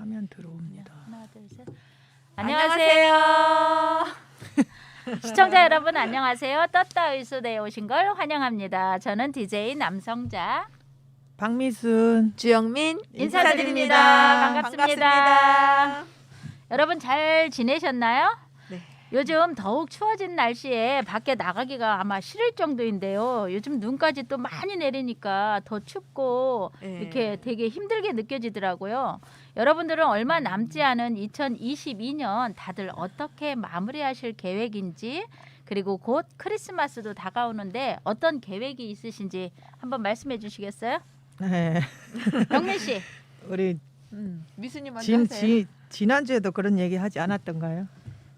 화면 들어옵니다. 하나, 둘, 셋. 안녕하세요. 시청자 여러분 안녕하세요. 떴다 의수대에 오신 걸 환영합니다. 저는 DJ 남성자 박미순, 주영민 인사드립니다. 반갑습니다. 여러분 잘 지내셨나요? 네. 요즘 더욱 추워진 날씨에 밖에 나가기가 아마 싫을 정도인데요. 요즘 눈까지 또 많이 내리니까 더 춥고 네. 이렇게 되게 힘들게 느껴지더라고요. 여러분들은 얼마 남지 않은 2022년 다들 어떻게 마무리하실 계획인지, 그리고 곧 크리스마스도 다가오는데 어떤 계획이 있으신지 한번 말씀해 주시겠어요? 네. 영민 씨. 우리 미순이 먼저 하세요. 지난주에도 그런 얘기 하지 않았던가요?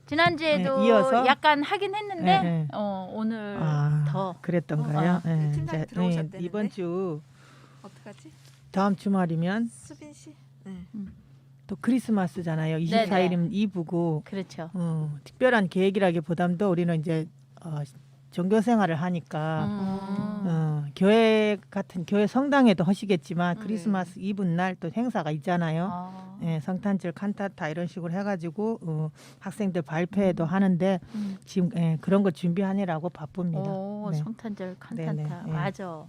지난주에도 네, 이어서? 약간 하긴 했는데 네, 네. 오늘 더 그랬던가요? 네, 팀장님 들어오셨대는데. 이번 주 어떡하지? 다음 주말이면 수빈 씨. 네. 또 크리스마스잖아요. 24일이면 이브고 그렇죠. 특별한 계획이라기보담도 우리는 이제 종교 생활을 하니까 교회 같은 교회 성당에도 하시겠지만 네. 크리스마스 이브 날 또 행사가 있잖아요. 예, 성탄절 칸타타 이런 식으로 해가지고 학생들 발표회도 하는데 지금 그런 거 준비하느라고 바쁩니다. 네. 성탄절 칸타타. 네네, 예. 맞아.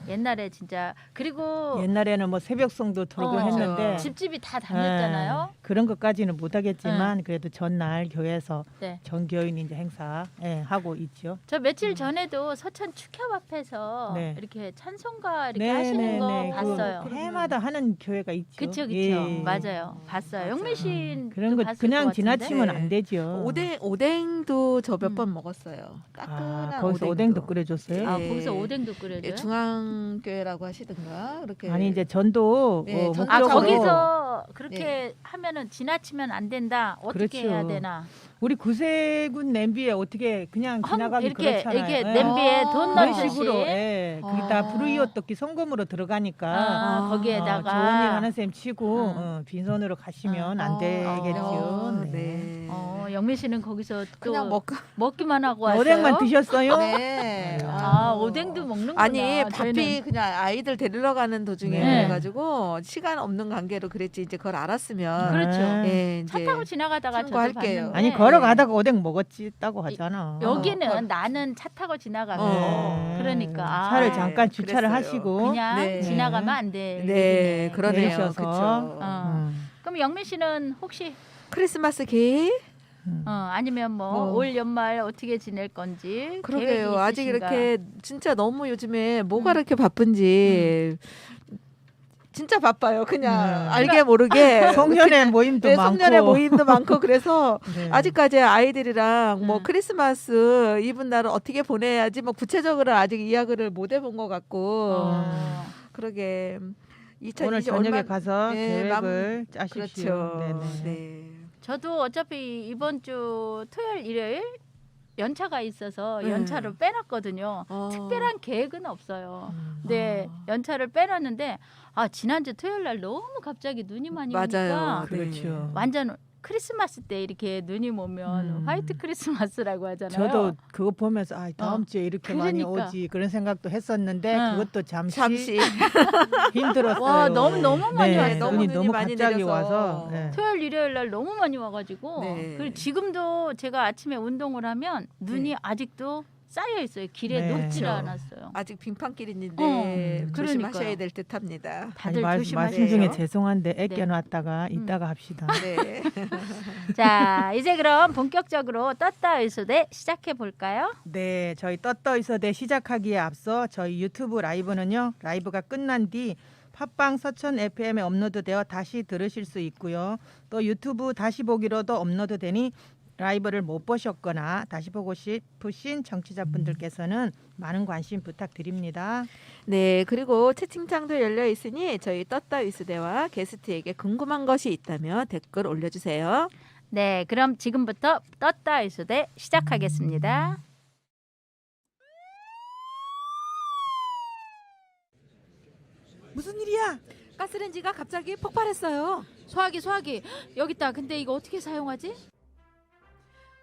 옛날에 진짜 그리고 옛날에는 뭐 새벽송도 들고 했는데 집집이 다 다녔잖아요. 그런 것까지는 못하겠지만 그래도 전날 교회에서 네. 전교인 이제 행사 하고 있죠. 저 며칠 전에도 서천 축협 앞에서 네. 이렇게 찬송가 이렇게 하시는 거 봤어요. 그 해마다 하는 교회가 있죠. 그렇죠, 그렇죠. 예. 봤어요. 봤어요. 영민 씨 그런 거 그냥 지나치면 네. 안 되죠. 오뎅도 저 몇 번 먹었어요. 따끈한 거기서 오뎅도 끓여줬어요. 아, 예. 거기서 오뎅도 끓여줘요? 예, 중앙교회라고 하시든가 그렇게. 아니 이제 전도 네, 전도 아, 목적으로 거기서 그렇게 하면은 지나치면 안 된다. 어떻게 그렇죠. 해야 되나? 우리 구세군 냄비에 어떻게 그냥 지나가기 이렇게 그렇잖아요. 이렇게 예. 냄비에 돈 그런 넣듯이. 식으로 그게 다 불의어떻게 성금으로 들어가니까 거기에다가 좋은 일 하는 셈 치고 빈손으로 가시면 안 되겠죠. 네. 영민 씨는 거기서 또 그냥 먹기만 하고 왔어요. 오뎅만 드셨어요? 네. 오뎅도 먹는구나. 아니 밥이 저희는. 그냥 아이들 데리러 가는 도중에 네. 그래가지고 시간 없는 관계로 그랬지 이제 그걸 알았으면 그렇죠. 예, 차 이제 타고 지나가다가 저도 참고할게요. 봤는데 아니 걸어가다가 오뎅 먹었다고 하잖아. 여기는 나는 차 타고 지나가고 그러니까 차를 네, 잠깐 주차를 그랬어요. 하시고 그냥 네. 지나가면 안 돼. 네, 그러네요. 내리셔서. 그렇죠. 그럼 영민 씨는 혹시 크리스마스 계획? 아니면 뭐 올 연말 어떻게 지낼 건지 그러게요. 계획이 아직 있으신가? 이렇게 진짜 너무 요즘에 뭐가 이렇게 바쁜지 진짜 바빠요. 그냥 알게 모르게 송년회 모임도 네, 많고. 송년회 모임도 많고 그래서 네. 아직까지 아이들이랑 뭐 크리스마스 이브 날은 어떻게 보내야지 뭐 구체적으로 아직 이야기를 못 해본 것 같고 그러게 2020 오늘 저녁에 얼마- 가서 네, 계획을 짜십시오. 그렇죠. 네네. 네. 저도 어차피 이번 주 토요일 일요일 연차가 있어서 네. 연차를 빼놨거든요. 특별한 계획은 없어요. 근데 연차를 빼놨는데 지난주 토요일 날 너무 갑자기 눈이 많이 오니까 맞아요. 그렇죠. 완전 크리스마스 때 이렇게 눈이 오면 화이트 크리스마스라고 하잖아요. 저도 그거 보면서 다음 주에 이렇게 많이 그러니까. 오지 그런 생각도 했었는데 그것도 잠시 힘들었어요. 와, 너무 많이 왔어요. 눈이 눈이 너무 많이 갑자기 내려서. 와서 토요일 일요일 날 너무 많이 와가지고 네. 그리고 지금도 제가 아침에 운동을 하면 눈이 네. 아직도 쌓여 있어요. 길에 네. 녹지를 그렇죠. 않았어요. 아직 빙판길인데 그러니까요. 조심하셔야 될 듯합니다. 다들 말씀 조심하세요. 중에 죄송한데 네. 애껴놨다가 이따가 합시다. 네. 자, 이제 그럼 본격적으로 떴다 의수대 시작해 볼까요? 네, 저희 떴떠 있어대 시작하기에 앞서 저희 유튜브 라이브는요. 라이브가 끝난 뒤 팟빵 서천 FM에 업로드되어 다시 들으실 수 있고요. 또 유튜브 다시 보기로도 업로드되니 라이브를 못 보셨거나 다시 보고 싶으신 청취자분들께서는 많은 관심 부탁드립니다. 네, 그리고 채팅창도 열려 있으니 저희 떴다 위스대와 게스트에게 궁금한 것이 있다면 댓글 올려주세요. 네, 그럼 지금부터 떴다 의수대 시작하겠습니다. 무슨 일이야? 가스레인지가 갑자기 폭발했어요. 소화기 여기 있다. 근데 이거 어떻게 사용하지?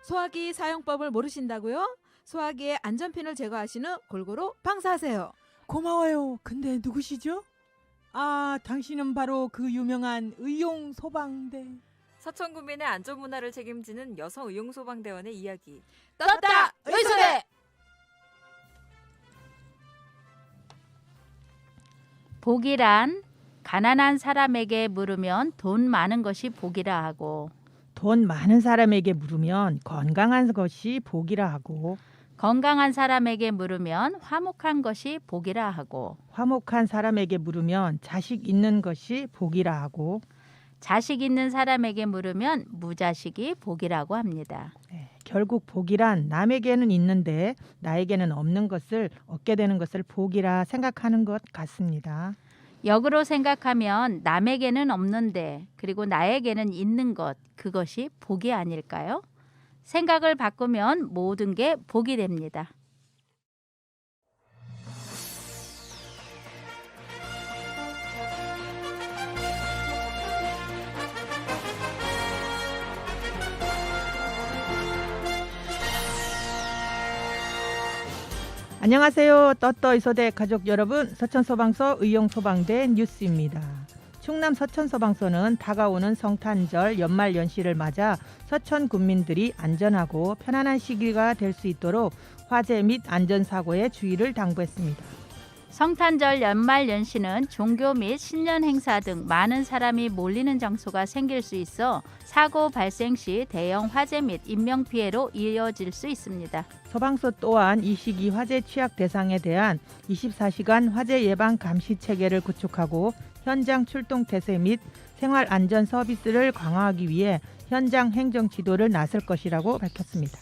소화기 사용법을 모르신다고요? 소화기의 안전핀을 제거하신 후 골고루 방사하세요. 고마워요. 근데 누구시죠? 아, 당신은 바로 그 유명한 의용 소방대. 서천 구민의 안전 문화를 책임지는 여성 의용소방대원의 이야기. 떴다 의소대. 복이란 가난한 사람에게 물으면 돈 많은 것이 복이라 하고, 돈 많은 사람에게 물으면 건강한 것이 복이라 하고, 건강한 사람에게 물으면 화목한 것이 복이라 하고, 화목한 사람에게 물으면 자식 있는 것이 복이라 하고, 자식 있는 사람에게 물으면 무자식이 복이라고 합니다. 결국 복이란 남에게는 있는데 나에게는 없는 것을 얻게 되는 것을 복이라 생각하는 것 같습니다. 역으로 생각하면 남에게는 없는데 그리고 나에게는 있는 것, 그것이 복이 아닐까요? 생각을 바꾸면 모든 게 복이 됩니다. 안녕하세요. 떳떳이소대 가족 여러분, 서천소방서 의용소방대 뉴스입니다. 충남 서천소방서는 다가오는 성탄절 연말연시를 맞아 서천 군민들이 안전하고 편안한 시기가 될 수 있도록 화재 및 안전사고에 주의를 당부했습니다. 성탄절 연말연시는 종교 및 신년 행사 등 많은 사람이 몰리는 장소가 생길 수 있어 사고 발생 시 대형 화재 및 인명피해로 이어질 수 있습니다. 소방서 또한 이 시기 화재 취약 대상에 대한 24시간 화재 예방 감시 체계를 구축하고 현장 출동 태세 및 생활 안전 서비스를 강화하기 위해 현장 행정 지도를 나설 것이라고 밝혔습니다.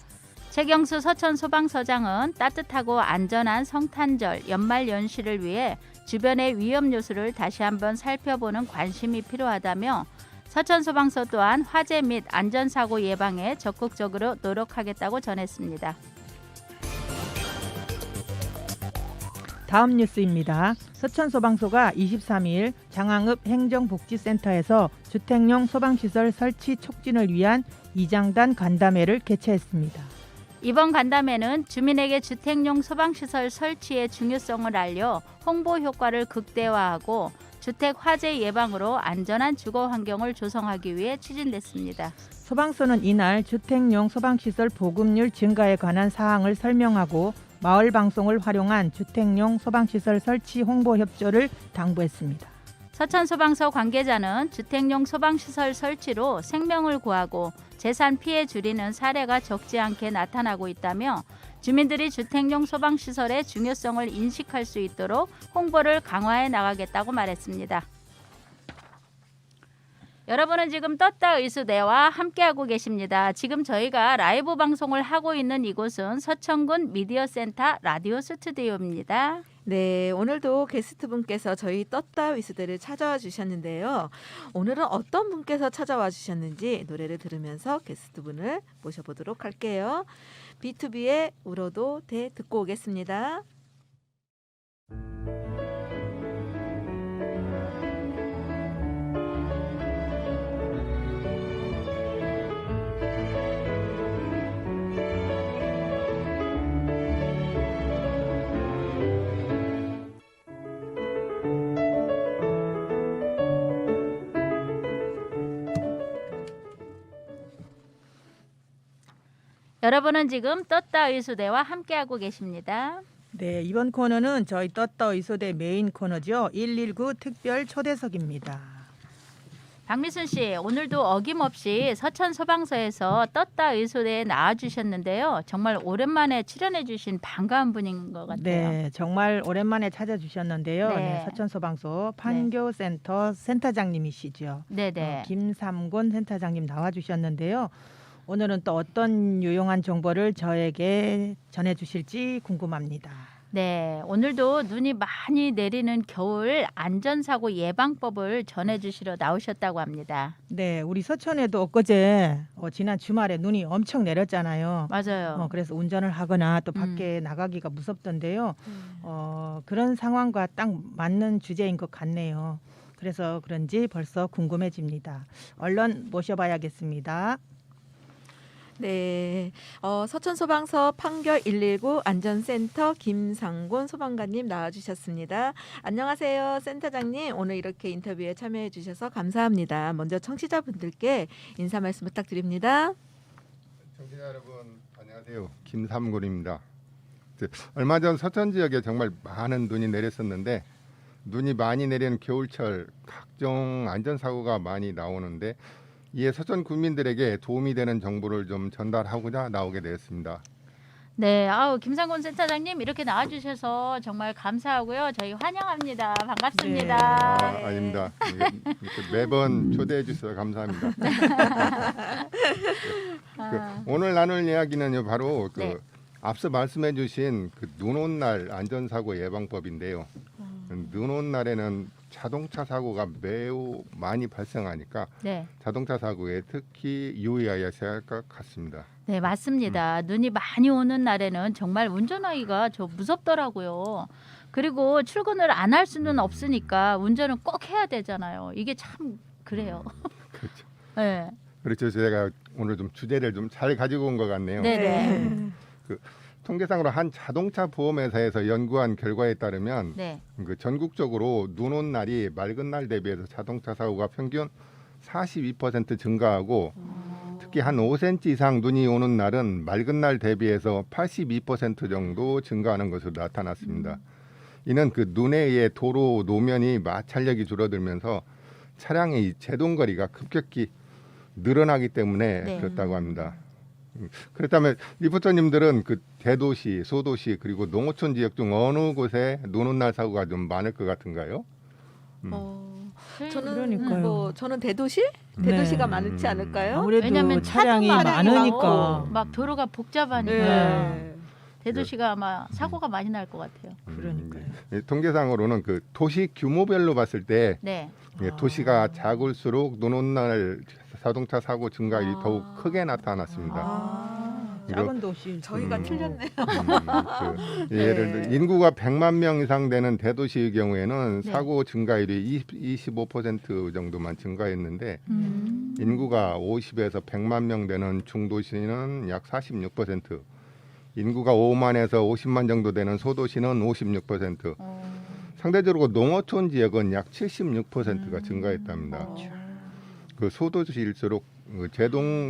최경수 서천소방서장은 따뜻하고 안전한 성탄절 연말연시를 위해 주변의 위험 요소를 다시 한번 살펴보는 관심이 필요하다며 서천소방서 또한 화재 및 안전사고 예방에 적극적으로 노력하겠다고 전했습니다. 다음 뉴스입니다. 서천소방서가 23일 장항읍 행정복지센터에서 주택용 소방시설 설치 촉진을 위한 이장단 간담회를 개최했습니다. 이번 간담회는 주민에게 주택용 소방시설 설치의 중요성을 알려 홍보 효과를 극대화하고 주택 화재 예방으로 안전한 주거 환경을 조성하기 위해 추진됐습니다. 소방서는 이날 주택용 소방시설 보급률 증가에 관한 사항을 설명하고 마을 방송을 활용한 주택용 소방시설 설치 홍보 협조를 당부했습니다. 서천소방서 관계자는 주택용 소방시설 설치로 생명을 구하고 재산 피해 줄이는 사례가 적지 않게 나타나고 있다며 주민들이 주택용 소방시설의 중요성을 인식할 수 있도록 홍보를 강화해 나가겠다고 말했습니다. 여러분은 지금 떴다 의수대와 함께하고 계십니다. 지금 저희가 라이브 방송을 하고 있는 이곳은 서천군 미디어센터 라디오 스튜디오입니다. 네, 오늘도 게스트분께서 저희 떴다 위스대를 찾아와 주셨는데요. 오늘은 어떤 분께서 찾아와 주셨는지 노래를 들으면서 게스트분을 모셔보도록 할게요. B2B의 울어도 돼 듣고 오겠습니다. 여러분은 지금 떴다 의수대와 함께하고 계십니다. 네, 이번 코너는 저희 떴다 의소대 메인 코너죠. 119 특별 초대석입니다. 박미순 씨, 오늘도 어김없이 서천소방서에서 떴다 의소대에 나와주셨는데요. 정말 오랜만에 출연해주신 반가운 분인 것 같아요. 네, 정말 오랜만에 찾아주셨는데요. 네. 네, 서천소방서 판교센터 센터장님이시죠. 네네. 김삼곤 센터장님 나와주셨는데요. 오늘은 또 어떤 유용한 정보를 저에게 전해주실지 궁금합니다. 네, 오늘도 눈이 많이 내리는 겨울 안전사고 예방법을 전해주시러 나오셨다고 합니다. 네, 우리 서천에도 엊그제 지난 주말에 눈이 엄청 내렸잖아요. 맞아요. 그래서 운전을 하거나 또 밖에 나가기가 무섭던데요. 그런 상황과 딱 맞는 주제인 것 같네요. 그래서 그런지 벌써 궁금해집니다. 얼른 모셔봐야겠습니다. 네, 서천소방서 판결 119 안전센터 김상곤 소방관님 나와주셨습니다. 안녕하세요, 센터장님. 오늘 이렇게 인터뷰에 참여해 주셔서 감사합니다. 먼저 청취자분들께 인사 말씀 부탁드립니다. 청취자 여러분 안녕하세요. 김삼곤입니다. 얼마 전 서천 지역에 정말 많은 눈이 내렸었는데 눈이 많이 내리는 겨울철 각종 안전사고가 많이 나오는데 이에 서천 국민들에게 도움이 되는 정보를 좀 전달하고자 나오게 되었습니다. 네, 김상곤 센터장님 이렇게 나와주셔서 정말 감사하고요. 저희 환영합니다. 반갑습니다. 아닙니다. 이렇게 매번 초대해 주셔서 감사합니다. 오늘 나눌 이야기는 바로 네. 앞서 말씀해 주신 눈 온 날 안전사고 예방법인데요. 눈 온 날에는 자동차 사고가 매우 많이 발생하니까 네. 자동차 사고에 특히 유의하셔야 할 것 같습니다. 네, 맞습니다. 눈이 많이 오는 날에는 정말 운전하기가 좀 무섭더라고요. 그리고 출근을 안 할 수는 없으니까 운전은 꼭 해야 되잖아요. 이게 참 그래요. 그렇죠. 네. 그렇죠. 제가 오늘 좀 주제를 좀 잘 가지고 온 것 같네요. 네네. 통계상으로 한 자동차 보험회사에서 연구한 결과에 따르면 네. 전국적으로 눈 온 날이 맑은 날 대비해서 자동차 사고가 평균 42% 증가하고 특히 한 5cm 이상 눈이 오는 날은 맑은 날 대비해서 82% 정도 증가하는 것으로 나타났습니다. 이는 눈에 의해 도로 노면이 마찰력이 줄어들면서 차량의 제동 거리가 급격히 늘어나기 때문에 네. 그렇다고 합니다. 그렇다면 리포터님들은 대도시, 소도시 그리고 농어촌 지역 중 어느 곳에 눈 온 날 사고가 좀 많을 것 같은가요? 저는 그러니까요. 저는 대도시? 네. 대도시가 많지 않을까요? 아무래도 왜냐면 차량이 차도 많으니까. 막 도로가 복잡하니까 네. 대도시가 아마 사고가 많이 날 것 같아요. 그러니까요. 통계상으로는 도시 규모별로 봤을 때 네. 도시가 작을수록 눈 온 날 자동차 사고 증가율이 더욱 크게 나타났습니다. 작은 도시. 저희가 틀렸네요. 예를 들어 인구가 100만 명 이상 되는 대도시의 경우에는 네. 사고 증가율이 25% 정도만 증가했는데 인구가 50에서 100만 명 되는 중도시는 약 46%, 인구가 5만에서 50만 정도 되는 소도시는 56%, 상대적으로 농어촌 지역은 약 76%가 증가했답니다. 소도시일수록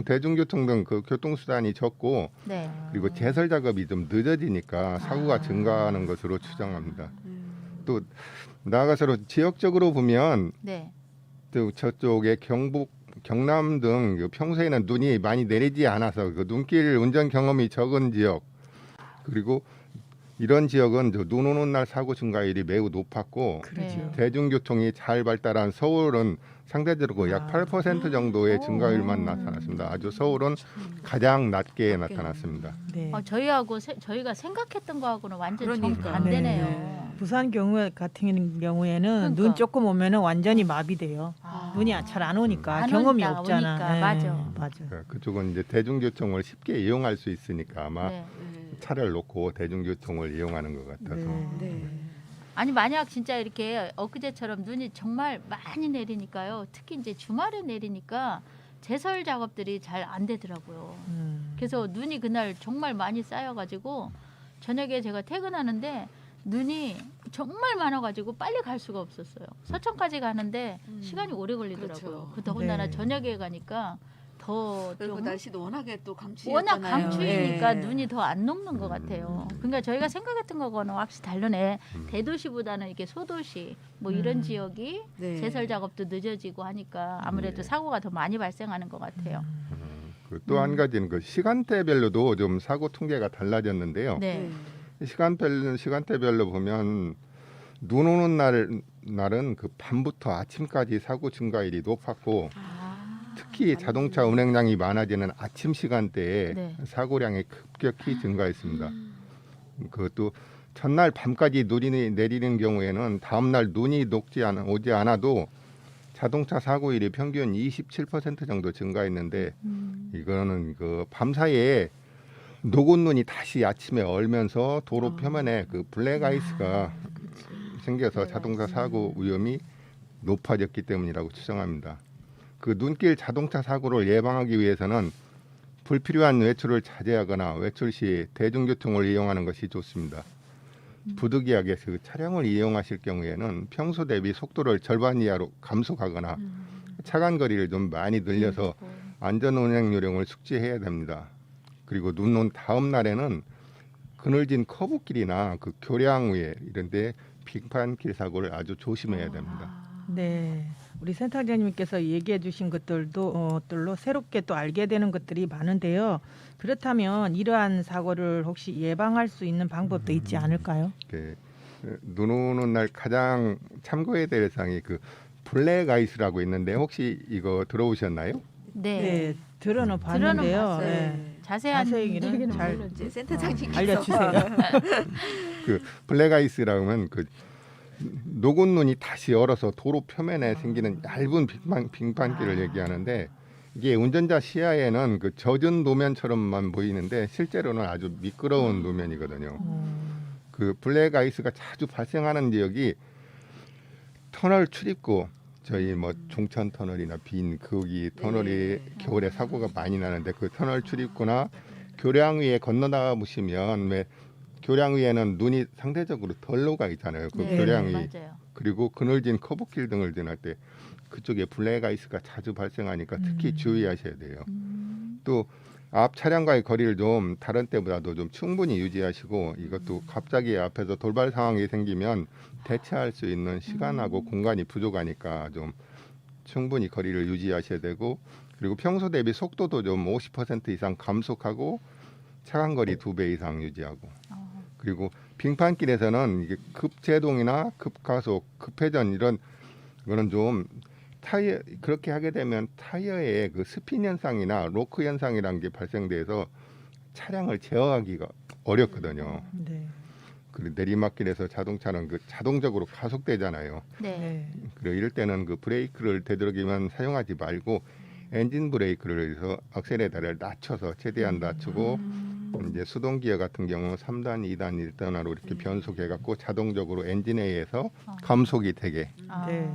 대중교통 등 교통수단이 적고 네. 그리고 제설 작업이 좀 늦어지니까 사고가 증가하는 것으로 추정합니다. 또 나아가서 지역적으로 보면 네. 또 저쪽에 경북, 경남 등 평소에는 눈이 많이 내리지 않아서 눈길 운전 경험이 적은 지역 그리고 이런 지역은 눈 오는 날 사고 증가율이 매우 높았고 네. 대중교통이 잘 발달한 서울은 상대적으로 약 8% 정도의 증가율만 나타났습니다. 아주 서울은 가장 낮게 나타났습니다. 네. 저희가 생각했던 거하고는 완전 정 그러니까. 반대네요. 네. 부산 같은 경우에는 그러니까. 눈 조금 오면은 완전히 마비돼요. 눈이 잘 안 오니까 안 경험이 온다, 없잖아. 오니까. 네, 맞아. 맞아. 그쪽은 이제 대중교통을 쉽게 이용할 수 있으니까 아마 네. 차를 놓고 대중교통을 이용하는 것 같아서 네. 아니 만약 진짜 이렇게 엊그제처럼 눈이 정말 많이 내리니까요. 특히 이제 주말에 내리니까 제설 작업들이 잘 안 되더라고요. 그래서 눈이 그날 정말 많이 쌓여가지고 저녁에 제가 퇴근하는데 눈이 정말 많아가지고 빨리 갈 수가 없었어요. 서천까지 가는데 시간이 오래 걸리더라고요. 그렇죠. 그 더군다나 네. 저녁에 가니까 더 그리고 좀 날씨도 워낙에 또 감추. 워낙 감추이니까 네. 눈이 더 안 녹는 것 같아요. 그러니까 저희가 생각했던 거는 확실히 다르네. 대도시보다는 이렇게 소도시 뭐 이런 지역이 네. 제설 작업도 늦어지고 하니까 아무래도 네. 사고가 더 많이 발생하는 것 같아요. 또 한 가지는 시간대별로도 좀 사고 통계가 달라졌는데요. 네. 시간대별로 보면 눈 오는 날은 밤부터 아침까지 사고 증가율이 높았고 특히 자동차 운행량이 많아지는 아침 시간대에 네. 사고량이 급격히 증가했습니다. 그것도 전날 밤까지 눈이 내리는 경우에는 다음날 눈이 오지 않아도 자동차 사고율이 평균 27% 정도 증가했는데 이거는 밤 사이에 녹은 눈이 다시 아침에 얼면서 도로 표면에 블랙 아이스가 생겨서 자동차 사고 위험이 높아졌기 때문이라고 추정합니다. 눈길 자동차 사고를 예방하기 위해서는 불필요한 외출을 자제하거나 외출 시 대중교통을 이용하는 것이 좋습니다. 부득이하게 그 차량을 이용하실 경우에는 평소 대비 속도를 절반 이하로 감속하거나 차간 거리를 좀 많이 늘려서 안전 운행 요령을 숙지해야 됩니다. 그리고 눈 온 다음 날에는 그늘진 커브길이나 그 교량 위에 이런데 빙판길 사고를 아주 조심해야 됩니다. 네, 우리 센터장님께서 얘기해주신 것들로 새롭게 또 알게 되는 것들이 많은데요. 그렇다면 이러한 사고를 혹시 예방할 수 있는 방법도 있지 않을까요? 눈 오는 날 가장 참고해야 될 사항이 그 블랙 아이스라고 있는데 혹시 이거 들어오셨나요? 네. 네, 들어는 봤는데요. 봤어요. 네. 자세한 자세히는 얘기는 잘 이제 센터장님께서 알려주세요. 그 블랙 아이스라고 하면 그 녹은 눈이 다시 얼어서 도로 표면에 생기는 얇은 빙판길을 얘기하는데 이게 운전자 시야에는 그 젖은 노면처럼만 보이는데 실제로는 아주 미끄러운 노면이거든요. 그 블랙 아이스가 자주 발생하는 지역이 터널 출입구 저희 뭐 종천 터널이나 빈 거기 터널이 겨울에 사고가 많이 나는데 그 터널 출입구나 교량 위에 건너다 보시면 왜 교량 위에는 눈이 상대적으로 덜 녹아 있잖아요. 그 네, 교량 위 맞아요. 그리고 그늘진 커브길 등을 지날 때 그쪽에 블랙 아이스가 자주 발생하니까 특히 주의하셔야 돼요. 또 앞 차량과의 거리를 좀 다른 때보다도 좀 충분히 유지하시고 이것도 갑자기 앞에서 돌발 상황이 생기면 대처할 수 있는 시간하고 공간이 부족하니까 좀 충분히 거리를 유지하셔야 되고 그리고 평소 대비 속도도 좀 50% 이상 감속하고 차간 거리 2배 이상 유지하고 그리고 빙판길에서는 이게 급제동이나 급가속, 급회전 이런 거는 좀 타이어 그렇게 하게 되면 타이어에 그 스핀 현상이나 로크 현상이라는 게 발생돼서 차량을 제어하기가 어렵거든요. 네. 그리고 내리막길에서 자동차는 그 자동적으로 가속되잖아요. 네. 네. 그리고 이럴 때는 그 브레이크를 되도록이면 사용하지 말고 엔진 브레이크를 해서 악셀레다를 낮춰서 최대한 낮추고 이제 수동 기어 같은 경우 3단, 2단, 1단으로 이렇게 변속해 갖고 자동적으로 엔진에 의해서 감속이 되게 네.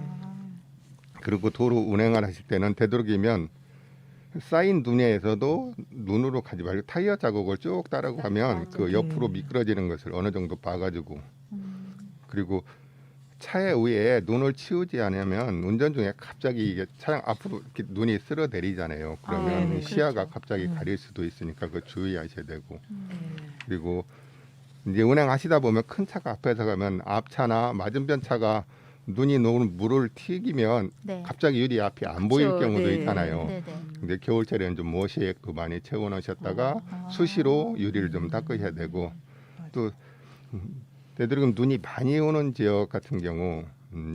그리고 도로 운행을 하실 때는 되도록이면 쌓인 눈에서도 눈으로 가지 말고 타이어 자국을 쭉 따라가면 그 옆으로 미끄러지는 것을 어느 정도 봐가지고 그리고 차의 위에 눈을 치우지 않으면 운전 중에 갑자기 이게 차량 앞으로 이렇게 눈이 쓸어 내리잖아요. 그러면 네네, 시야가 그렇죠. 갑자기 가릴 수도 있으니까 그 주의하셔야 되고 네. 그리고 이제 운행하시다 보면 큰 차가 앞에서 가면 앞차나 맞은편 차가 눈이 녹은 물을 튀기면 네. 갑자기 유리 앞이 안 보일 그렇죠. 경우도 네. 있잖아요. 네, 네. 근데 겨울철에는 좀 모시액도 많이 채워 놓으셨다가 수시로 유리를 좀 닦으셔야 되고 또 되도록이면 눈이 많이 오는 지역 같은 경우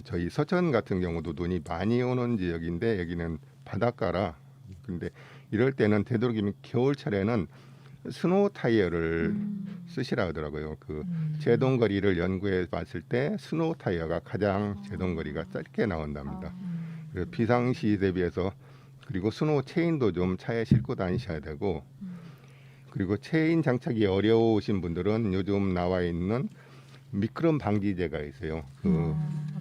저희 서천 같은 경우도 눈이 많이 오는 지역인데 여기는 바닷가라 근데 이럴 때는 되도록이면 겨울철에는 스노우 타이어를 쓰시라 하더라고요. 그 제동 거리를 연구해 봤을 때 스노우 타이어가 가장 제동 거리가 짧게 나온답니다. 그래서 비상시 대비해서 그리고 스노우 체인도 좀 차에 싣고 다니셔야 되고 그리고 체인 장착이 어려우신 분들은 요즘 나와 있는 미끄럼 방지제가 있어요.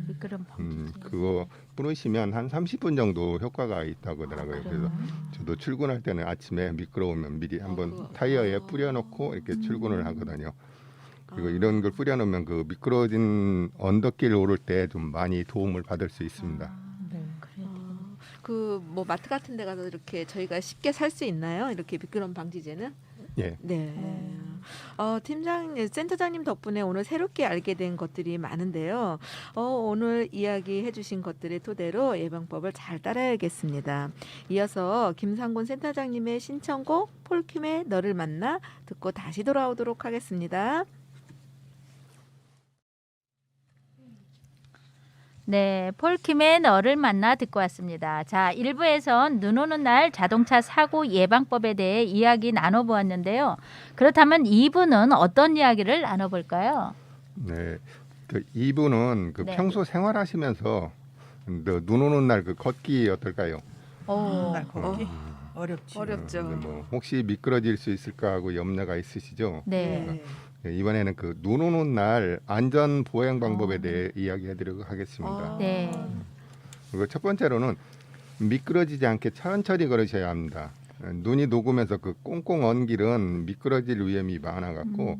미끄럼 방지. 그거 뿌리시면 한 30분 정도 효과가 있다고 하더라고요. 그래서 저도 출근할 때는 아침에 미끄러우면 미리 한번 타이어에 뿌려놓고 이렇게 출근을 하거든요. 그리고 이런 걸 뿌려놓으면 그 미끄러진 언덕길 오를 때 좀 많이 도움을 받을 수 있습니다. 네. 그 뭐 마트 같은 데 가서 이렇게 저희가 쉽게 살 수 있나요? 이렇게 미끄럼 방지제는? 예. 네. 센터장님 덕분에 오늘 새롭게 알게 된 것들이 많은데요. 오늘 이야기해 주신 것들을 토대로 예방법을 잘 따라야겠습니다. 이어서 김상곤 센터장님의 신청곡 폴킴의 너를 만나 듣고 다시 돌아오도록 하겠습니다. 네, 폴킴의 너를 만나 듣고 왔습니다. 자, 1부에선 눈 오는 날 자동차 사고 예방법에 대해 이야기 나눠보았는데요. 그렇다면 2부는 어떤 이야기를 나눠볼까요? 네. 그 2부는 그 네. 평소 생활하시면서 눈 오는 날 그 걷기 어떨까요? 날 걷기 어렵지. 어렵죠. 뭐 혹시 미끄러질 수 있을까 하고 염려가 있으시죠? 네. 네, 이번에는 그 눈 오는 날 안전 보행 방법에 대해 이야기해드리도록 하겠습니다. 네. 그리고 첫 번째로는 미끄러지지 않게 천천히 걸으셔야 합니다. 눈이 녹으면서 그 꽁꽁 언 길은 미끄러질 위험이 많아갖고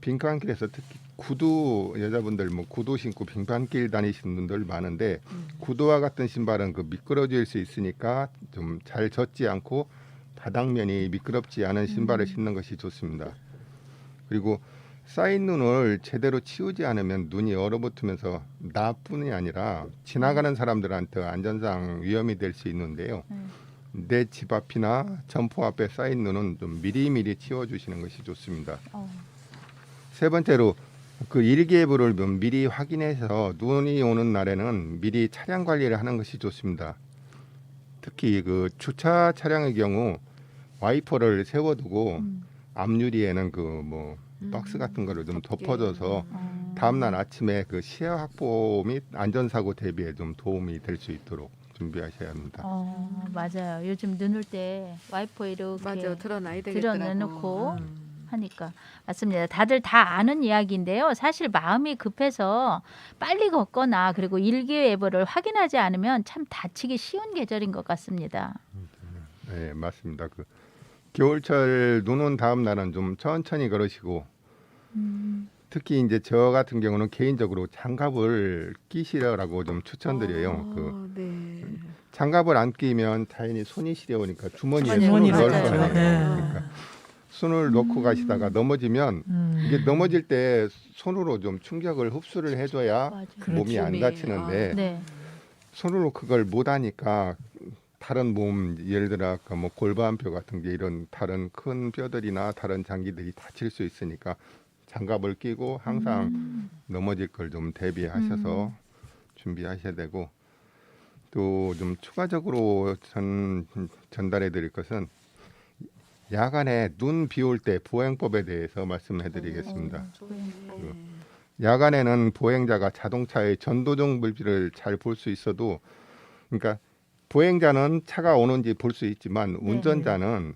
빙판길에서 특히 구두 여자분들 뭐 구두 신고 빙판길 다니시는 분들 많은데 구두와 같은 신발은 그 미끄러질 수 있으니까 좀 잘 젖지 않고 바닥면이 미끄럽지 않은 신발을 신는 것이 좋습니다. 그리고 쌓인 눈을 제대로 치우지 않으면 눈이 얼어붙으면서 나뿐이 아니라 지나가는 사람들한테 안전상 위험이 될 수 있는데요. 내 집 앞이나 점포 앞에 쌓인 눈은 좀 미리미리 치워주시는 것이 좋습니다. 세 번째로 그 일기예보를 좀 미리 확인해서 눈이 오는 날에는 미리 차량 관리를 하는 것이 좋습니다. 특히 그 주차 차량의 경우 와이퍼를 세워두고 앞유리에는 그 뭐 박스 같은 거를 좀 덮어줘서 다음날 아침에 그 시야 확보 및 안전사고 대비에 좀 도움이 될 수 있도록 준비하셔야 합니다. 맞아요. 요즘 눈 올 때 와이퍼 이렇게 맞아, 드러나야 되겠더라고. 드러내놓고 하니까 맞습니다. 다들 다 아는 이야기인데요. 사실 마음이 급해서 빨리 걷거나 그리고 일기예보를 확인하지 않으면 참 다치기 쉬운 계절인 것 같습니다. 네, 맞습니다. 그 겨울철 눈 온 다음 날은 좀 천천히 걸으시고 특히 이제 저 같은 경우는 개인적으로 장갑을 끼시라고 좀 추천드려요. 그 네. 장갑을 안 끼면 자연히 손이 시려우니까 주머니에 주머니에 손을 넣을 맞아요. 거예요. 네. 그러니까 손을 넣고 가시다가 넘어지면 이게 넘어질 때 손으로 좀 충격을 흡수를 해줘야 맞아요. 몸이 안 다치는데 네. 손으로 그걸 못 하니까 다른 몸 예를 들어 아까 뭐 골반뼈 같은 게 이런 다른 큰 뼈들이나 다른 장기들이 다칠 수 있으니까 장갑을 끼고 항상 넘어질 걸 좀 대비하셔서 준비하셔야 되고 또 좀 추가적으로 전달해 드릴 것은 야간에 눈 비 올 때 보행법에 대해서 말씀해 드리겠습니다. 야간에는 보행자가 자동차의 전도적 물질을 잘 볼 수 있어도 그러니까 보행자는 차가 오는지 볼 수 있지만 운전자는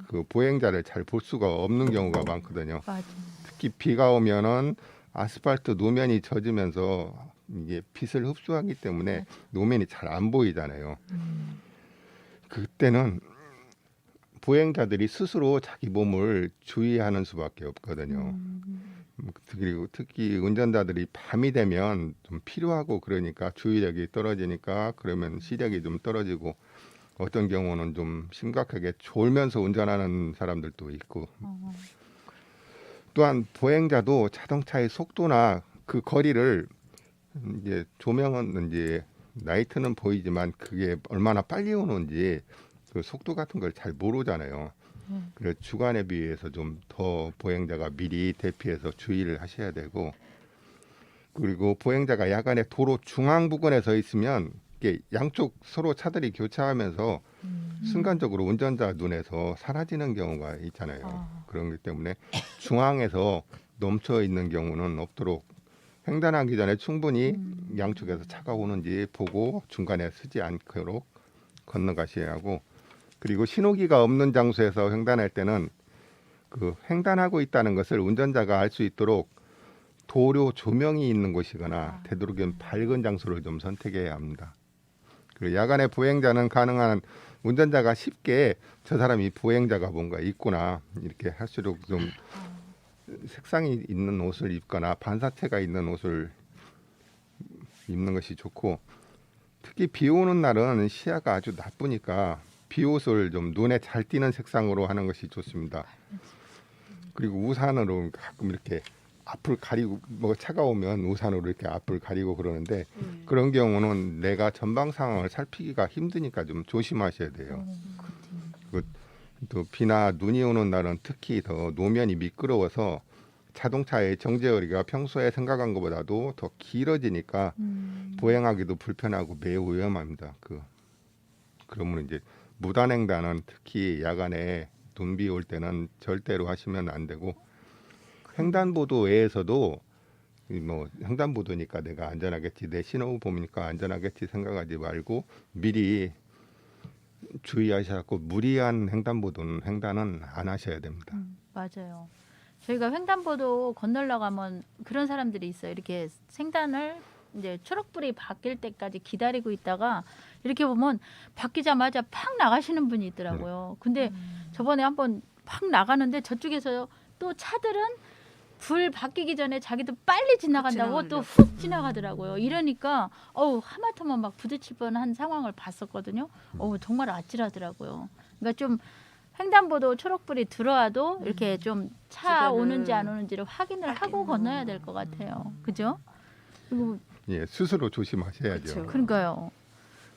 그 보행자를 잘 볼 수가 없는 경우가 많거든요. 맞아요. 특히 비가 오면은 아스팔트 노면이 젖으면서 이게 빛을 흡수하기 때문에 노면이 잘 안 보이잖아요. 그때는 보행자들이 스스로 자기 몸을 주의하는 수밖에 없거든요. 그리고 특히 운전자들이 밤이 되면 좀 필요하고 그러니까 주의력이 떨어지니까 그러면 시력이 좀 떨어지고 어떤 경우는 좀 심각하게 졸면서 운전하는 사람들도 있고 또한 보행자도 자동차의 속도나 그 거리를 이제 조명은 이제 라이트는 보이지만 그게 얼마나 빨리 오는지 그 속도 같은 걸 잘 모르잖아요. 그래서 주간에 비해서 좀 더 보행자가 미리 대피해서 주의를 하셔야 되고 그리고 보행자가 야간에 도로 중앙 부근에 서 있으면 이게 양쪽 서로 차들이 교차하면서 순간적으로 운전자 눈에서 사라지는 경우가 있잖아요. 그런 것 때문에 중앙에서 넘쳐 있는 경우는 없도록 횡단하기 전에 충분히 양쪽에서 차가 오는지 보고 중간에 서지 않도록 건너가셔야 하고 그리고 신호기가 없는 장소에서 횡단할 때는 그 횡단하고 있다는 것을 운전자가 알 수 있도록 도로 조명이 있는 곳이거나 되도록이면 밝은 장소를 좀 선택해야 합니다. 그리고 야간에 보행자는 가능한 운전자가 쉽게 저 사람이 보행자가 뭔가 있구나 이렇게 할수록 좀 색상이 있는 옷을 입거나 반사체가 있는 옷을 입는 것이 좋고 특히 비 오는 날은 시야가 아주 나쁘니까 비옷을 좀 눈에 잘 띄는 색상으로 하는 것이 좋습니다. 그리고 우산으로 가끔 이렇게 앞을 가리고 뭐 차가 오면 우산으로 이렇게 앞을 가리고 그러는데 그런 경우는 내가 전방 상황을 살피기가 힘드니까 좀 조심하셔야 돼요. 또 비나 눈이 오는 날은 특히 더 노면이 미끄러워서 자동차의 정제거리가 평소에 생각한 것보다도 더 길어지니까 보행하기도 불편하고 매우 위험합니다. 그러면 이제 무단횡단은 특히 야간에 눈비 올 때는 절대로 하시면 안 되고 횡단보도 외에서도 뭐 횡단보도니까 내가 안전하겠지 내 신호 보니까 안전하겠지 생각하지 말고 미리 주의하셔서 무리한 횡단은 안 하셔야 됩니다. 맞아요. 저희가 횡단보도 건너려고 하면 그런 사람들이 있어요. 이렇게 횡단을 이제 초록불이 바뀔 때까지 기다리고 있다가 이렇게 보면 바뀌자마자 팍 나가시는 분이 있더라고요. 근데 저번에 한번 팍 나가는데 저쪽에서 또 차들은 불 바뀌기 전에 자기도 빨리 지나간다고 또 훅 지나가더라고요. 이러니까 하마터면 막 부딪힐 뻔한 상황을 봤었거든요. 정말 아찔하더라고요. 그러니까 좀 횡단보도 초록불이 들어와도 이렇게 좀 차 주변을 오는지 안 오는지를 확인을 하고 건너야 될 것 같아요. 그죠? 그리고 예, 스스로 조심하셔야죠. 그렇죠. 그러니까요.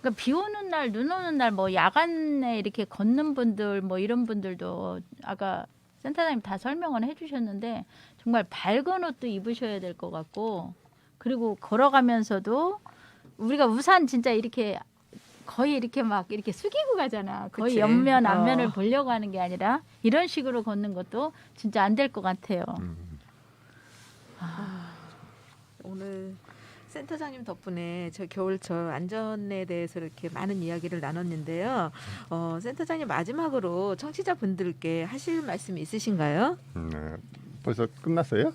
그러니까 비 오는 날, 눈 오는 날, 뭐 야간에 이렇게 걷는 분들, 뭐 이런 분들도 아까 센터장님 다 설명을 해주셨는데 정말 밝은 옷도 입으셔야 될 것 같고, 그리고 걸어가면서도 우리가 우산 진짜 이렇게 거의 이렇게 막 이렇게 숙이고 가잖아. 거의 그치. 옆면 앞면을 보려고 하는 게 아니라 이런 식으로 걷는 것도 진짜 안 될 것 같아요. 오늘 센터장님 덕분에 저 겨울철 안전에 대해서 이렇게 많은 이야기를 나눴는데요. 센터장님 마지막으로 청취자분들께 하실 말씀이 있으신가요? 네. 벌써 끝났어요?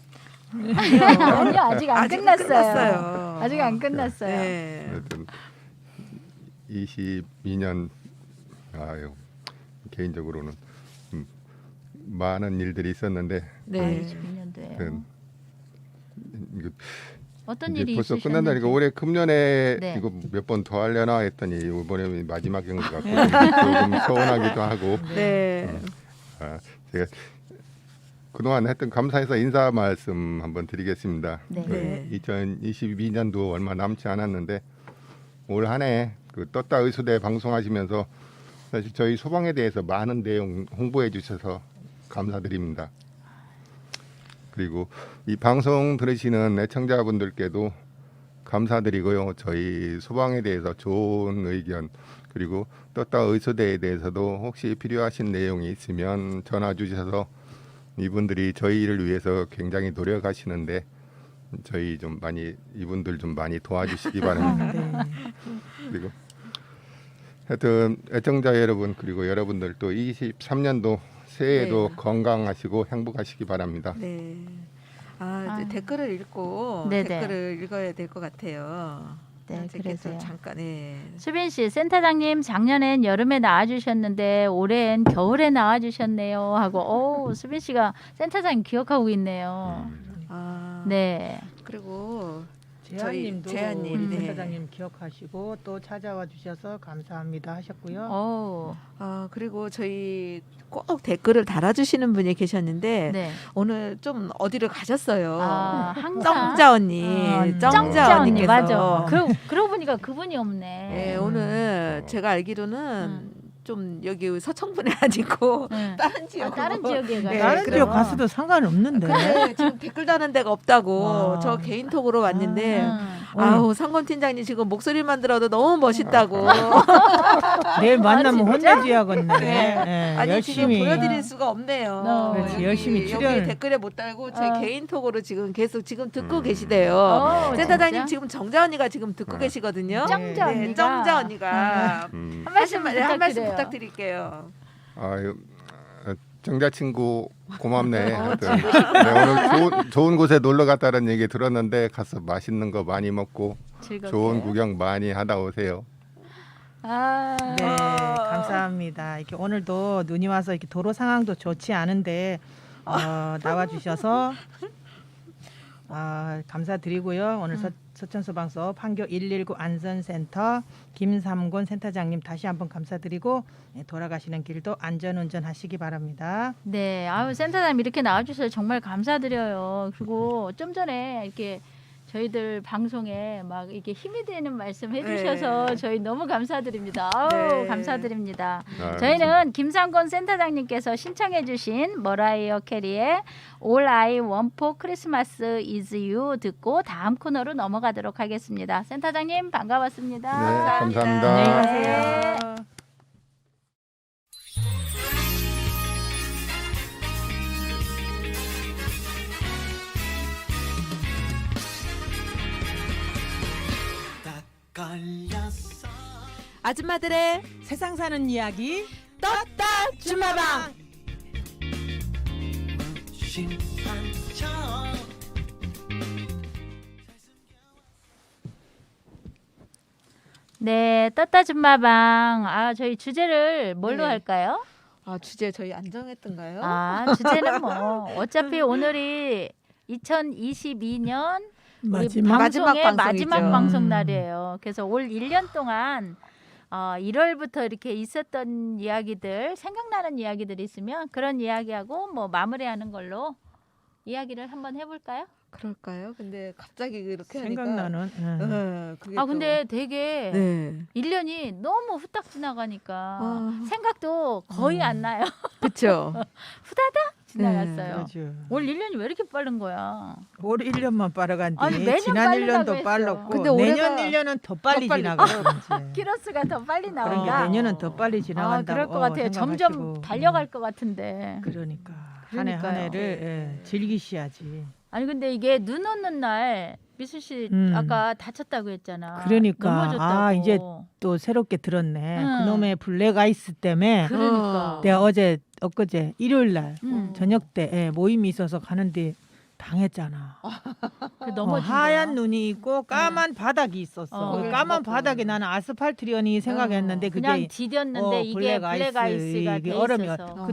아니요, 아직 안 끝났어요. 아직 안 끝났어요. 네. 하여튼 22년 개인적으로는 많은 일들이 있었는데 네. 22년도에요. 이거 어떤 이제 일이 벌써 있으셨는지. 끝난다니까 올해 금년에 네. 이거 몇 번 더 하려나 했더니 이번에 마지막인 것 같고 조금 서운하기도 하고 네. 제가 그동안 했던 감사해서 인사 말씀 한번 드리겠습니다. 네. 네. 2022년도 얼마 남지 않았는데 올 한 해 그 떴다 의수대 방송하시면서 사실 저희 소방에 대해서 많은 내용 홍보해 주셔서 감사드립니다. 그리고 이 방송 들으시는 애청자분들께도 감사드리고요. 저희 소방에 대해서 좋은 의견 그리고 떴다 의수대에 대해서도 혹시 필요하신 내용이 있으면 전화 주셔서 이분들이 저희를 위해서 굉장히 노력하시는데 저희 좀 많이 이분들 좀 많이 도와주시기 바랍니다. 그리고 하여튼 애청자 여러분 그리고 여러분들 또 23년도 새해에도 네. 건강하시고 행복하시기 바랍니다. 네. 이제 댓글을 읽고 네네. 댓글을 읽어야 될 것 같아요. 네, 그래서 그러세요. 잠깐. 네. 수빈 씨, 센터장님 작년엔 여름에 나와주셨는데 올해엔 겨울에 나와주셨네요. 하고, 수빈 씨가 센터장님 기억하고 있네요. 네. 그리고 재한님도 재한님, 네. 센터장님 기억하시고 또 찾아와 주셔서 감사합니다 하셨고요. 그리고 저희 꼭 댓글을 달아주시는 분이 계셨는데 네. 오늘 좀 어디를 가셨어요. 항상. 쩡자 언니, 쩡자 쩡자 언니, 언니께서. 맞아. 그러고 보니까 그분이 없네. 네, 오늘 제가 알기로는 좀 여기 서청분에 아니고 다른 지역 다른 지역에 가요. 네, 다른 그래요. 지역 가서도 상관없는데. 근데 지금 댓글 다는 데가 없다고 와. 저 개인톡으로 왔는데 음. 상권 팀장님 지금 목소리만 들어도 너무 멋있다고. 내일 만나면 진짜? 혼내줘야겠네. 네. 네, 아니 열심히. 지금 보여드릴 수가 없네요. 그렇지, 여기, 열심히 출연을. 여기 댓글에 못 달고 제 개인톡으로 지금 계속 지금 듣고 음. 계시대요. 센터장님 진짜? 지금 정자 언니가 지금 듣고 계시거든요. 쩡자 네, 언니가. 정자 언니가 음. 한 말씀 한 말씀 부탁드려요. 부탁드릴게요. 아유, 정자 친구 고맙네. 하여튼 네, 오늘 좋은 곳에 놀러 갔다는 얘기 들었는데 가서 맛있는 거 많이 먹고 즐겁게. 좋은 구경 많이 하다 오세요. 네, 감사합니다. 이렇게 오늘도 눈이 와서 이렇게 도로 상황도 좋지 않은데 나와 주셔서 감사드리고요. 오늘 서천소방서 판교 119 안전센터 김삼곤 센터장님 다시 한번 감사드리고 돌아가시는 길도 안전운전 하시기 바랍니다. 네, 센터장님 이렇게 나와주셔서 정말 감사드려요. 그리고 좀 전에 이렇게 저희들 방송에 막 이렇게 힘이 되는 말씀 해주셔서 네. 저희 너무 감사드립니다. 네. 감사드립니다. 아, 저희는 김상곤 센터장님께서 신청해주신 머라이어 캐리의 All I Want for Christmas Is You 듣고 다음 코너로 넘어가도록 하겠습니다. 센터장님 반가웠습니다. 네, 감사합니다. 안녕히 가세요. 아줌마들의 세상 사는 이야기 떴다 주마방. 네, 떴다줌마방. 저희 주제를 뭘로 네. 할까요? 주제 저희 안 정했던가요? 주제는 뭐 어차피 오늘이 2022년 우리 마지막 마지막 방송의 방송이죠. 마지막 방송 날이에요. 그래서 올 1년 동안 1월부터 이렇게 있었던 이야기들, 생각나는 이야기들이 있으면 그런 이야기하고 뭐 마무리하는 걸로 이야기를 한번 해볼까요? 그럴까요? 근데 갑자기 이렇게 하니까 생각나는. 그게 근데 되게 네. 1년이 너무 후딱 지나가니까 아. 생각도 거의 안 나요. 그렇죠. 후다닥 지나갔어요. 그렇죠. 올 1년이 왜 이렇게 빠른 거야? 올 1년만 빠르간디 아니, 매년 지난 빠르다고 1년도 했어. 빨랐고 근데 내년 올해가 1년은 더 빨리 더 빨리 지나가고 키로수가 더 빨리 그러니까 나온다. 내년은 더 빨리 지나간다고 그럴 것 같아요. 점점 생각하시고. 달려갈 것 같은데. 그러니까 한 해 한 그러니까요. 해를 즐기셔야지. 아니 근데 이게 눈 오는 날 미수 씨 아까 다쳤다고 했잖아. 그러니까. 넘어졌다고. 이제 또 새롭게 들었네. 응. 그놈의 블랙 아이스 때문에 그러니까. 내가 엊그제 일요일 날 음. 저녁 때 모임이 있어서 가는데 당했잖아. 그 넘어진 하얀 거야? 눈이 있고 까만 바닥이 있었어. 그 거길 까만 먹고. 바닥에 나는 아스팔트려니 생각했는데 그냥 그게 디뎠는데 이게 블랙 블랙 아이스가 이게 돼 얼음이 있어서.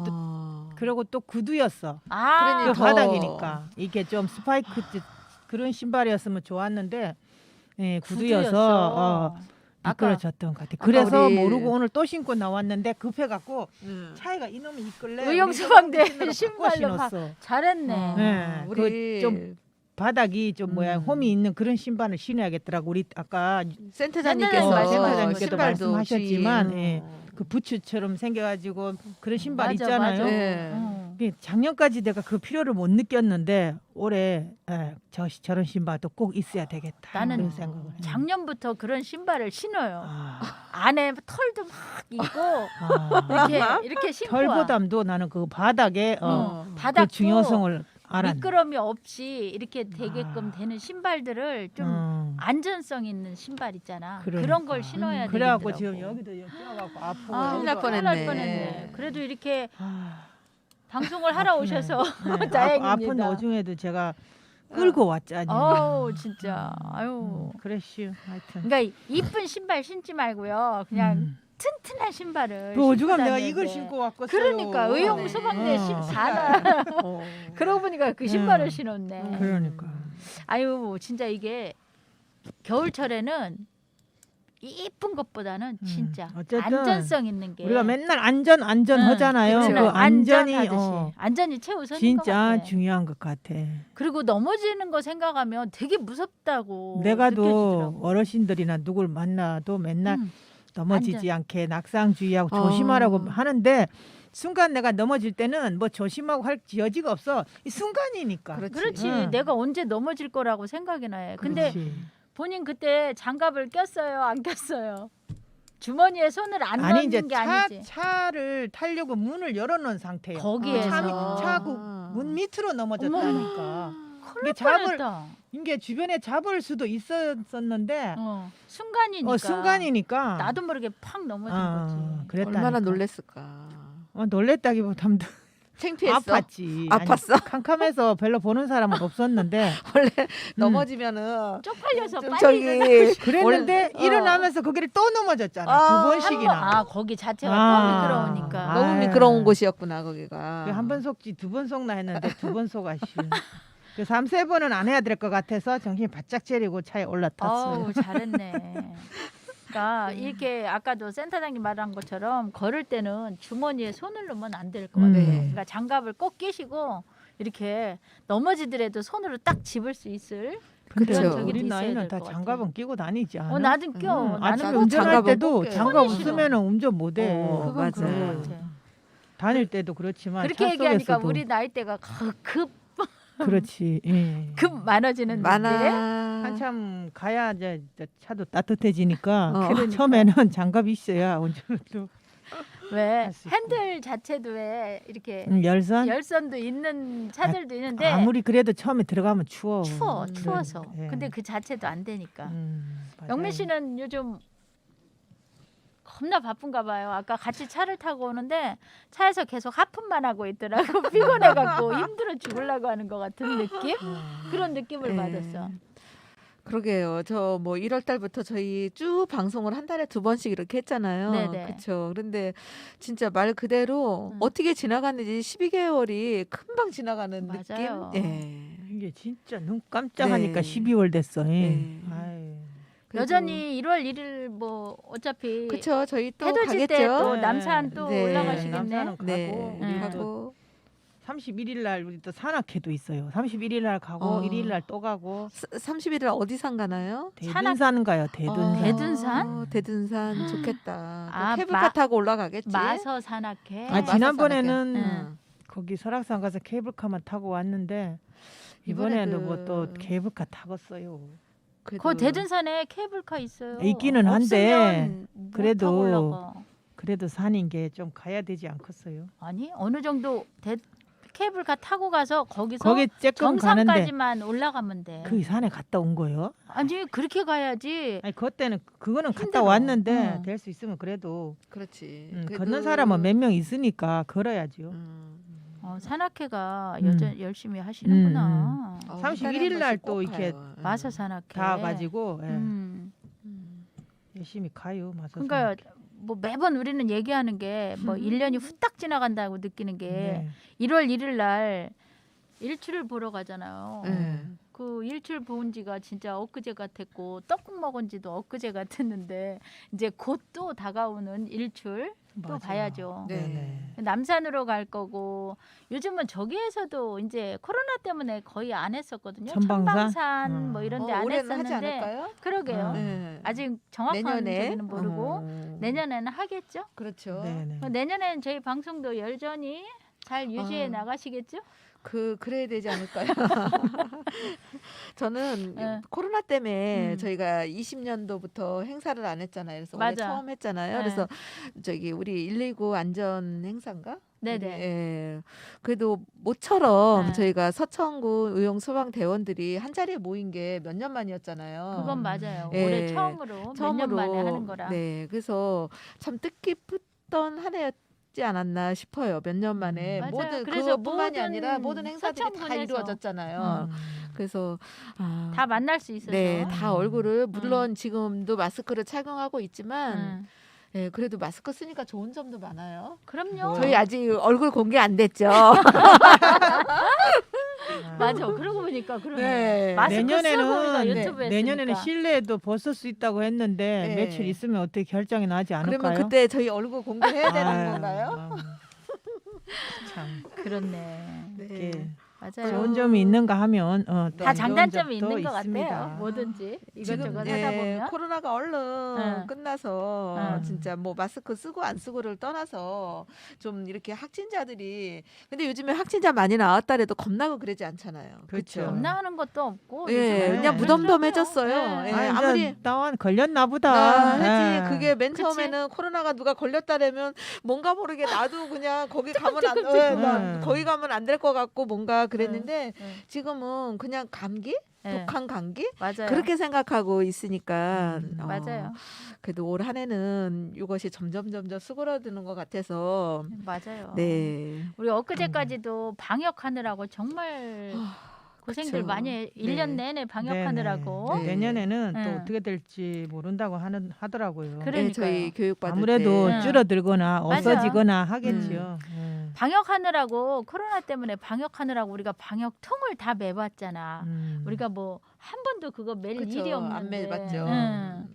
그리고 또 구두였어. 그 그러니 더- 바닥이니까 이게 좀 스파이크 그런 신발이었으면 좋았는데 구두여서 구두였어. 미끄러졌던 것 같아. 그래서 우리- 모르고 오늘 또 신고 나왔는데 급해갖고 차이가 이놈이 이끌래. 의용소방대 우리 신발로 신었어. 잘했네. 네, 우리 좀 바닥이 좀 홈이 있는 그런 신발을 신어야겠더라고. 우리 아까 센터장님께서 센터장님께도 신발도 말씀하셨지만 주인. 예, 그 부츠처럼 생겨가지고 그런 신발 맞아, 있잖아요. 맞아. 네. 근데 작년까지 내가 그 필요를 못 느꼈는데 올해 저런 신발도 꼭 있어야 되겠다. 나는 그런 생각을 해요. 작년부터 그런 신발을 신어요. 아, 안에 털도 막 있고 이렇게 신고 와. 털보담도 나는 그 바닥에 그 바닥도 중요성을 알았네. 미끄럼이 없이 이렇게 되게끔 되는 신발들을 좀 안전성 있는 신발 있잖아. 그런 그러니까. 걸 신어야 그래갖고 되겠더라고. 지금 여기도 껴갖고 아프고 큰일 날 여기도 뻔했네. 뻔했네. 그래도 이렇게 아, 방송을 하러 아프네. 오셔서 네, 다행입니다. 아픈 와중에도 제가 끌고 왔자니. 어우 진짜 아유. 그랬슈. 하여튼. 그러니까 이쁜 신발 신지 말고요. 그냥 튼튼한 신발을. 그 오죽하면 신고 내가 다녀야 이걸 돼. 신고 왔겠어요. 그러니까 의용 소방대 어. 14나. 그러고 보니까 그 신발을 음. 신었네. 그러니까. 아유 진짜 이게 겨울철에는 이쁜 것보다는 진짜 어쨌든 안전성 있는 게 우리가 맨날 안전 하잖아요. 그치. 그 안전이 안전하듯이. 안전이 최우선인 것 진짜 같아. 중요한 것 같아. 그리고 넘어지는 거 생각하면 되게 무섭다고 내가도 느껴지더라고. 어르신들이나 누굴 만나도 맨날 음. 넘어지지 않게 낙상주의하고 조심하라고 하는데 순간 내가 넘어질 때는 뭐 조심하고 할 여지가 없어. 이 순간이니까. 그렇지. 응. 내가 언제 넘어질 거라고 생각이나 해. 근데 그렇지. 본인 그때 장갑을 꼈어요? 안 꼈어요? 주머니에 손을 안 아니 넣는 이제 게 아니지. 차를 타려고 문을 열어놓은 상태예요. 거기에서. 문 밑으로 넘어졌다니까. 큰일 이게 잡을- 뻔했다. 이게 주변에 잡을 수도 있었는데 순간이니까. 순간이니까. 나도 모르게 팍 넘어진 거지. 그랬다니까. 얼마나 놀랬을까. 놀랬다기보다는 창피했어. 아팠지. 아팠어? 아니, 캄캄해서 별로 보는 사람은 없었는데 원래 넘어지면은 쪽팔려서 좀 빨리 일어나. 그랬는데 원래- 일어나면서 거기를 또 넘어졌잖아. 아, 두 번씩이나. 거기 자체가 아. 너무 미끄러우니까. 너무 아유. 미끄러운 곳이었구나 거기가. 한 번 속지 두 번 속나 했는데 두 번 속아시. 그 3-4번은 안 해야 될 것 같아서 정신 바짝 차리고 차에 올라탔어요. 어우 잘했네. 그러니까 이렇게 아까도 센터장님 말한 것처럼 걸을 때는 주머니에 손을 넣으면 안 될 것 같아요. 네. 그러니까 장갑을 꼭 끼시고 이렇게 넘어지더라도 손으로 딱 집을 수 있을. 근데 그쵸. 우리 있어야 나이는 될 다 것 장갑은 끼고 다니지 않아? 나도 껴. 아침 나는 운전할 장갑은 때도 꼭 껴요. 장갑 손이 싫어. 없으면 운전 못해. 그건 맞아요. 그런 것 같아. 다닐 때도 그렇지만 그렇게 차 얘기하니까 속에서도 우리 나이대가 급 그렇지. 예. 많아지는 많아. 일에 한참 가야 이제 차도 따뜻해지니까 그러니까. 처음에는 장갑이 있어야 운전도 왜 할수 있고. 핸들 자체도 왜 이렇게 열선 열선도 있는 차들도 있는데 아무리 그래도 처음에 들어가면 추워. 추워서. 예. 근데 그 자체도 안 되니까. 맞아요. 영민 씨는 요즘 겁나 바쁜가 봐요. 아까 같이 차를 타고 오는데 차에서 계속 하품만 하고 있더라고. 피곤해갖고 힘들어 죽으려고 하는 것 같은 느낌? 그런 느낌을 네. 받았어. 그러게요. 저 뭐 1월 달부터 저희 쭉 방송을 한 달에 2번씩 이렇게 했잖아요. 네네. 그렇죠. 그런데 진짜 말 그대로 어떻게 지나갔는지 12개월이 금방 지나가는 맞아요. 느낌. 예. 이게 진짜 눈 깜짝하니까 네. 12월 됐어. 네. 아유. 여전히 1월 1일 뭐 어차피 그렇죠. 저희 또 해돋이 때 가겠죠. 또 네. 남산 또 네. 올라가시겠네. 남산은 가고 네. 우리 음. 또 가고 31일 날 우리 또 산악회도 있어요. 31일 날 가고 1일 날 또 가고 31일 어디 산 가나요? 대둔산 가요. 대둔산. 대둔산? 대둔산 좋겠다. 아, 그 케이블카 타고 올라가겠지. 마서 산악회. 아, 지난번에는 응. 거기 설악산 가서 케이블카만 타고 왔는데 이번에도 뭐 또 케이블카 타겠어요. 그 대둔산에 케이블카 있어요. 있기는 한데 없으면 못 그래도 타고 올라가. 그래도 산인 게 좀 가야 되지 않겠어요? 아니 어느 정도 케이블카 타고 가서 거기서 거기 쬐끔 가는데 정상까지만 올라가면 돼. 그 산에 갔다 온 거예요? 아니 그렇게 가야지. 아니 그때는 그거는 갔다 힘들어. 왔는데 응. 될 수 있으면 그래도 그렇지. 걷는 사람은 몇 명 있으니까 걸어야죠. 산악회가 음. 열심히 하시는구나. 31일 날 또 이렇게 마서 산악회. 다 가지고 예, 음. 열심히 가요. 마서 그러니까 뭐 매번 우리는 얘기하는 게 뭐 1년이 후딱 지나간다고 느끼는 게 네. 1월 1일 날 일출을 보러 가잖아요. 네. 그 일출 본 지가 진짜 엊그제 같았고 떡국 먹은 지도 엊그제 같았는데 이제 곧 또 다가오는 일출 또 맞아. 봐야죠. 네. 남산으로 갈 거고 요즘은 저기에서도 이제 코로나 때문에 거의 안 했었거든요. 천방산? 뭐 이런 데 안 올해는 하지 했었는데 않을까요? 그러게요. 네. 아직 정확한 내년에 저기는 모르고 내년에는 하겠죠. 그렇죠. 네네. 내년에는 저희 방송도 여전히 잘 유지해 나가시겠죠? 그래야 되지 않을까요? 저는 네. 코로나 때문에 음. 저희가 20년도부터 행사를 안 했잖아요. 그래서 올해 맞아. 처음 했잖아요. 네. 그래서 저기 우리 119 안전 행사인가? 네네. 예. 그래도 모처럼 네. 저희가 서천구 의용 소방 대원들이 한 자리에 모인 게 몇 년 만이었잖아요. 그건 맞아요. 예. 올해 처음으로 몇 년 만에 하는 거라. 네, 그래서 참 뜻깊었던 한 해였지 않았나 싶어요. 몇 년 만에 맞아요. 모든 그래서 그것뿐만이 모든 아니라 모든 행사들이 다 서천군에서 이루어졌잖아요. 그래서 다 만날 수 있어서. 네, 다 얼굴을 물론 지금도 마스크를 착용하고 있지만 예, 그래도 마스크 쓰니까 좋은 점도 많아요. 그럼요. 저희 아직 얼굴 공개 안 됐죠. 맞아. 그러고 보니까 그러네. 네. 마스크 쓰고 우리가 내년에는 유튜브에 내년에는 쓰니까. 실내에도 벗을 수 있다고 했는데 네. 며칠 있으면 어떻게 결정이 나지 않을까요? 그러면 그때 저희 얼굴 공개해야 되는 아유, 건가요? 참 그렇네. 이게 맞아요. 좋은 점이 있는가 하면 또 다 안 좋은 장단점이 점도 있는 것 있습니다. 같아요. 뭐든지 지금 이것저것 하다 보면. 코로나가 얼른 끝나서 응. 진짜 뭐 마스크 쓰고 안 쓰고를 떠나서 좀 이렇게 확진자들이 근데 요즘에 확진자 많이 나왔다래도 겁나고 그러지 않잖아요. 그렇죠. 그렇죠? 겁나는 것도 없고. 예, 요즘은 그냥 네. 무덤덤해졌어요. 네. 예, 아니, 아무리 이제 나와 걸렸나 보다. 하지 예. 그게 맨 그치? 처음에는 코로나가 누가 걸렸다라면 뭔가 모르게 나도 그냥 거기 가면 안 네. 거기 가면 안 될 것 같고 뭔가 그랬는데 네. 지금은 그냥 감기 네. 독한 감기 맞아요. 그렇게 생각하고 있으니까 맞아요. 그래도 올 한 해는 이것이 점점 수그러드는 것 같아서 맞아요. 네. 우리 엊그제까지도 방역하느라고 정말 고생들 그쵸. 많이 해. 1년 네. 내내 방역하느라고. 네. 내년에는 또 네. 어떻게 될지 모른다고 하더라고요. 그래. 네, 저희 그러니까요. 교육받을 아무래도 때. 줄어들거나 맞아. 없어지거나 하겠지요. 방역하느라고 코로나 때문에 방역하느라고 우리가 방역통을 다 매봤잖아. 우리가 뭐 한 번도 그거 맬 그쵸, 일이 없는데. 안 매봤죠.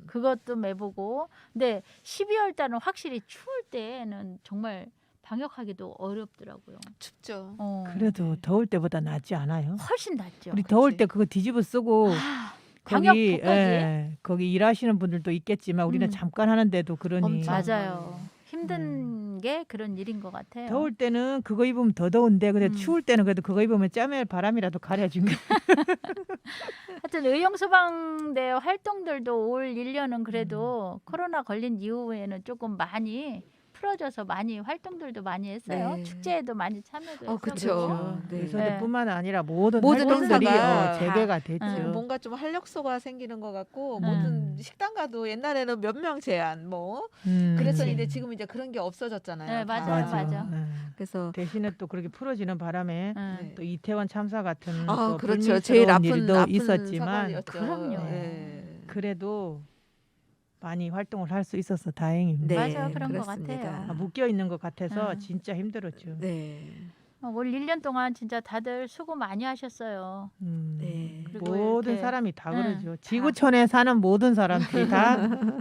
그것도 매보고. 근데 12월 달은 확실히 추울 때는 정말 방역하기도 어렵더라고요. 춥죠. 그래도 더울 때보다 낫지 않아요? 훨씬 낫죠. 우리 더울 때 그거 뒤집어 쓰고 방역복까지. 거기 일하시는 분들도 있겠지만 우리는 잠깐 하는데도 그러니 엄청. 맞아요. 힘든 게 그런 일인 것 같아요. 더울 때는 그거 입으면 더 더운데 근데 추울 때는 그래도 그거 입으면 짬에 바람이라도 가려준 게 하여튼 의용소방대 활동들도 올 1년은 그래도 코로나 걸린 이후에는 조금 많이 풀어져서 많이 활동들도 많이 했어요. 네. 축제에도 많이 참여도 했었고. 그쵸. 네. 의사들뿐만 아니라 모든 모든 활동들이 행사가 재개가 됐죠. 뭔가 좀 활력소가 생기는 것 같고 음. 모든 식당 가도 옛날에는 몇 명 제한 뭐 그랬었는데 지금 이제 그런 게 없어졌잖아요. 네, 다. 맞아. 그래서 대신에 또 그렇게 풀어지는 바람에 네. 또 이태원 참사 같은 아 또 그렇죠. 제일 불미스러운 아픈 일도 아픈 있었지만 사건이었죠. 그럼요. 네. 그래도 많이 활동을 할 수 있어서 다행입니다. 네, 맞아요. 그런 것 그렇습니다. 같아요. 묶여 있는 것 같아서 음. 진짜 힘들었죠. 네. 올 1년 동안 진짜 다들 수고 많이 하셨어요. 네. 그리고 모든 이렇게, 사람이 다 응, 그러죠. 지구촌에 사는 모든 사람들이 다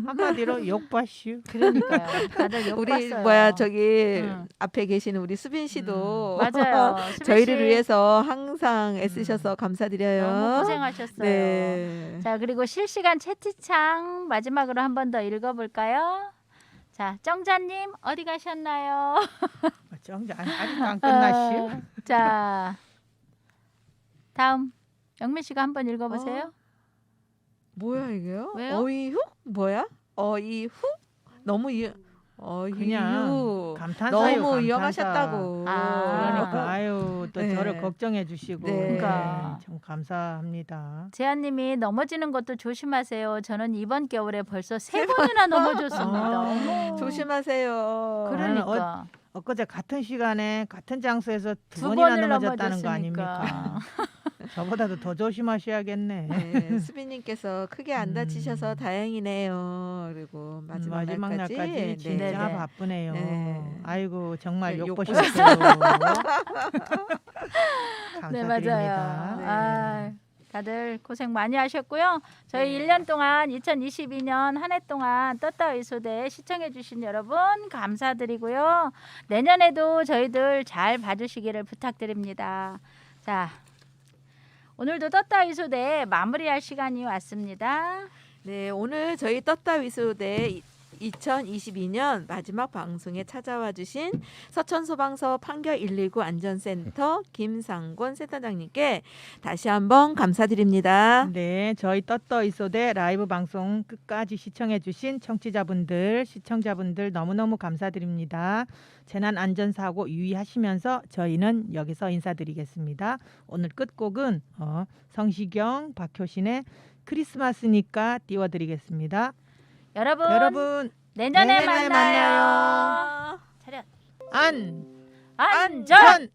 한마디로 욕바슈. 그러니까요. 다들 욕 우리 봤어요. 뭐야 저기 응. 앞에 계시는 우리 수빈 씨도 맞아요. 수빈 저희를 씨 위해서 항상 애쓰셔서 감사드려요. 너무 고생하셨어요. 네. 자, 그리고 실시간 채팅창 마지막으로 한 번 더 읽어볼까요? 자, 정자님 어디 가셨나요? 정작 아직도 안 끝났슈. 자, 다음 영민 씨가 한번 읽어보세요. 뭐야 이게요? 왜요? 어이후? 뭐야? 어이후? 너무 어이후. 그냥 감탄사요. 너무 감탄사. 위험하셨다고. 그러니까 아유 또 네. 저를 걱정해 주시고 네. 그러니까. 참 감사합니다. 재한님이 넘어지는 것도 조심하세요. 저는 이번 겨울에 벌써 3번이나 넘어졌습니다. 어머. 조심하세요. 그러니까 엊그제 같은 시간에 같은 장소에서 두 2번을 번이나 넘어졌다는 거 아닙니까? 넘어졌으니까. 저보다도 더 조심하셔야겠네. 네, 수빈님께서 크게 안 다치셔서 음. 다행이네요. 그리고 마지막, 날까지 네, 진짜 네. 바쁘네요. 네. 아이고 정말 네, 욕 욕 보셨어요. 네, 감사드립니다. 맞아요. 네. 아, 다들 고생 많이 하셨고요. 저희 1년 동안 2022년 한 해 동안 떴다 의소대 시청해 주신 여러분 감사드리고요. 내년에도 저희들 잘 봐주시기를 부탁드립니다. 자, 오늘도 떴다 의소대 마무리할 시간이 왔습니다. 네, 오늘 저희 떴다 위소대 2022년 마지막 방송에 찾아와 주신 서천소방서 판교 119 안전센터 김상권 센터장님께 다시 한번 감사드립니다. 네, 저희 떴떠 이소대 라이브 방송 끝까지 시청해주신 청취자분들, 시청자분들 너무너무 감사드립니다. 재난안전사고 유의하시면서 저희는 여기서 인사드리겠습니다. 오늘 끝곡은 성시경, 박효신의 크리스마스니까 띄워드리겠습니다. 여러분 내년에 내년에 만나요. 차렷. 안전 안전.